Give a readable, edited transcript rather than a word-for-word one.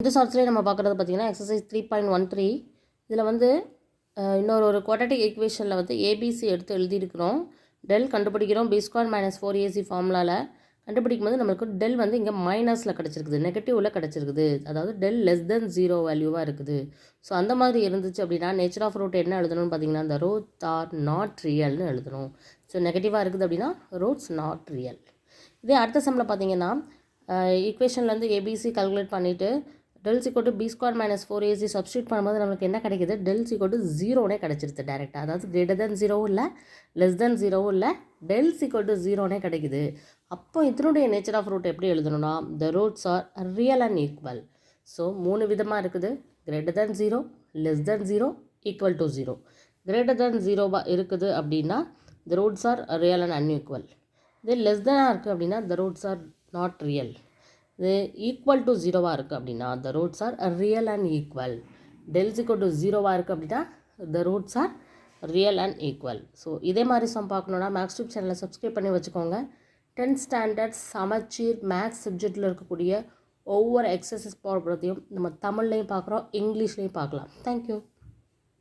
இந்த ஷார்ட்ஸ்லேயே நம்ம பார்க்குறது பார்த்திங்கன்னா எக்ஸசைஸ் 3.13. இதில் வந்து இன்னொரு குவாட்ரட்டிக் ஈக்குவேஷனில் வந்து ஏபிசி எடுத்து எழுதியிருக்கிறோம். டெல் கண்டுபிடிக்கிறோம் B² - 4AC ஃபார்முலாவில் கண்டுபிடிக்கும் போது நம்மளுக்கு டெல் வந்து இங்கே மைனஸில் கிடச்சிருக்குது, நெகட்டிவில் கிடச்சிருக்குது. அதாவது டெல் <0 வேல்யூவாக இருக்குது. ஸோ அந்த மாதிரி இருந்துச்சு அப்படின்னா நேச்சர் ஆஃப் ரூட் என்ன எழுதணும்னு பார்த்தீங்கன்னா இந்த ரூட்ஸ் ஆர் நாட் ரியல்னு எழுதணும். ஸோ நெகட்டிவாக இருக்குது அப்படின்னா ரூட்ஸ் நாட் ரியல். இதே அடுத்த சம்மில் பார்த்தீங்கன்னா ஈக்குவேஷன்லேருந்து ஏபிசி கால்குலேட் பண்ணிவிட்டு டெல் = B² - 4AC சப்ஸ்டியூட் பண்ணும்போது நம்மளுக்கு என்ன கிடைக்கிது, டெல் = 0னே கிடச்சிருது டேரெக்டாக. அதாவது > 0 இல்லை, <0 இல்லை, டெல் = 0னே கிடைக்குது. அப்போ இதனுடைய நேச்சர் ஆஃப் ரூட் எப்படி எழுதணும்னா the roots are real and equal. So 3 விதமாக இருக்குது. <0, <0, = 0. <0 இருக்குது அப்படின்னா the roots are real and unequal. இது லெஸ்தனாக இருக்குது அப்படின்னா the roots are not real. இது ஈக்குவல் டு 0வாக இருக்குது அப்படின்னா the roots are real and equal. Del = 0வாக இருக்குது அப்படின்னா the roots are real and equal. So இதே மாதிரி சம் பார்க்கணுன்னா மேக்ஸ் டியூப் சேனலை சப்ஸ்கிரைப் பண்ணி வச்சுக்கோங்க. 10th ஸ்டாண்டர்ட் சமச்சீர் மேக்ஸ் சப்ஜெக்டில் இருக்கக்கூடிய ஒவ்வொரு எக்ஸசைஸ் ப்ராப்ளத்தையும் நம்ம தமிழ்லையும் பார்க்குறோம், இங்கிலீஷ்லேயும் பார்க்கலாம். தேங்க்யூ.